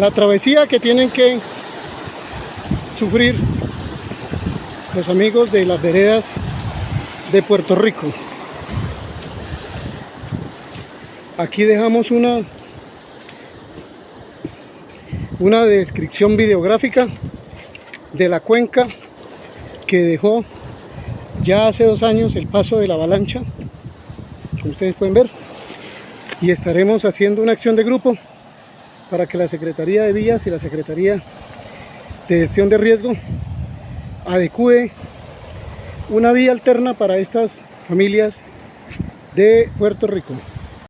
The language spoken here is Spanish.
la travesía que tienen que sufrir los amigos de las veredas de Puerto Rico. Aquí dejamos una descripción videográfica de la cuenca que dejó ya hace 2 años el paso de la avalancha, como ustedes pueden ver, y estaremos haciendo una acción de grupo para que la Secretaría de Vías y la Secretaría de Gestión de Riesgo adecúe una vía alterna para estas familias de Puerto Rico.